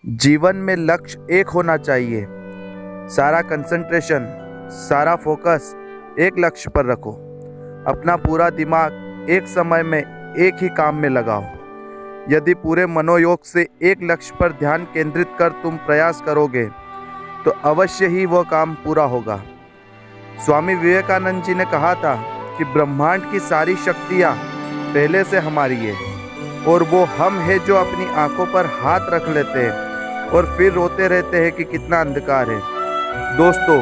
जीवन में लक्ष्य एक होना चाहिए। सारा कंसंट्रेशन, सारा फोकस एक लक्ष्य पर रखो। अपना पूरा दिमाग एक समय में एक ही काम में लगाओ। यदि पूरे मनोयोग से एक लक्ष्य पर ध्यान केंद्रित कर तुम प्रयास करोगे तो अवश्य ही वह काम पूरा होगा। स्वामी विवेकानंद जी ने कहा था कि ब्रह्मांड की सारी शक्तियाँ पहले से हमारी है और वो हम है जो अपनी आंखों पर हाथ रख लेते हैं और फिर रोते रहते हैं कि कितना अंधकार है। दोस्तों,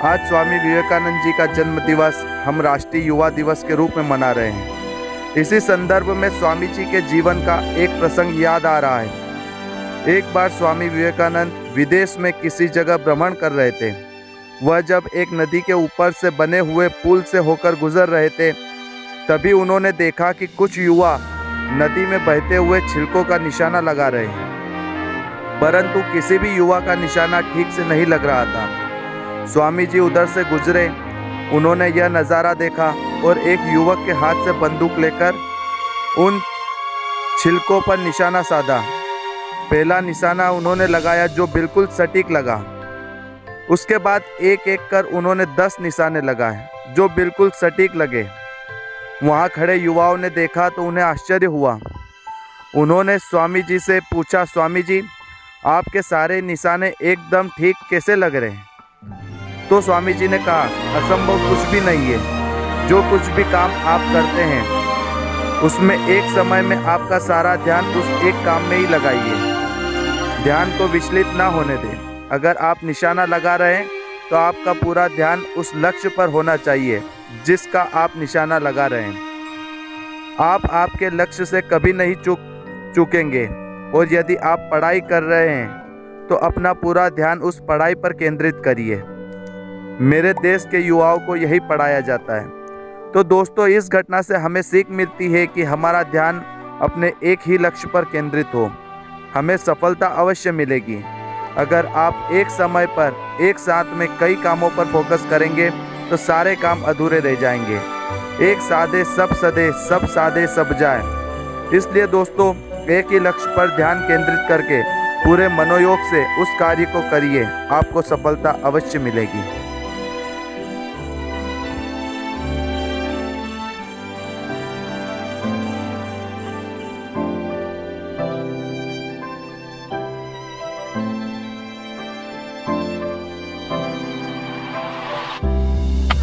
आज स्वामी विवेकानंद जी का जन्म दिवस हम राष्ट्रीय युवा दिवस के रूप में मना रहे हैं। इसी संदर्भ में स्वामी जी के जीवन का एक प्रसंग याद आ रहा है। एक बार स्वामी विवेकानंद विदेश में किसी जगह भ्रमण कर रहे थे। वह जब एक नदी के ऊपर से बने हुए पुल से होकर गुजर रहे थे, तभी उन्होंने देखा कि कुछ युवा नदी में बहते हुए छिलकों का निशाना लगा रहे हैं, परंतु किसी भी युवा का निशाना ठीक से नहीं लग रहा था। स्वामी जी उधर से गुजरे, उन्होंने यह नज़ारा देखा और एक युवक के हाथ से बंदूक लेकर उन छिलकों पर निशाना साधा। पहला निशाना उन्होंने लगाया जो बिल्कुल सटीक लगा। उसके बाद एक एक कर उन्होंने 10 निशाने लगाए जो बिल्कुल सटीक लगे। वहाँ खड़े युवाओं ने देखा तो उन्हें आश्चर्य हुआ। उन्होंने स्वामी जी से पूछा, स्वामी जी, आपके सारे निशाने एकदम ठीक कैसे लग रहे हैं? तो स्वामी जी ने कहा, असंभव कुछ भी नहीं है। जो कुछ भी काम आप करते हैं उसमें एक समय में आपका सारा ध्यान उस एक काम में ही लगाइए। ध्यान को विचलित ना होने दें। अगर आप निशाना लगा रहे हैं तो आपका पूरा ध्यान उस लक्ष्य पर होना चाहिए जिसका आप निशाना लगा रहे हैं। आप आपके लक्ष्य से कभी नहीं चूकेंगे। और यदि आप पढ़ाई कर रहे हैं तो अपना पूरा ध्यान उस पढ़ाई पर केंद्रित करिए। मेरे देश के युवाओं को यही पढ़ाया जाता है। तो दोस्तों, इस घटना से हमें सीख मिलती है कि हमारा ध्यान अपने एक ही लक्ष्य पर केंद्रित हो। हमें सफलता अवश्य मिलेगी। अगर आप एक समय पर एक साथ में कई कामों पर फोकस करेंगे तो सारे काम अधूरे रह जाएंगे। एक साधे सब सधे, सब साधे सब जाए। इसलिए दोस्तों, एक ही लक्ष्य पर ध्यान केंद्रित करके पूरे मनोयोग से उस कार्य को करिए, आपको सफलता अवश्य मिलेगी।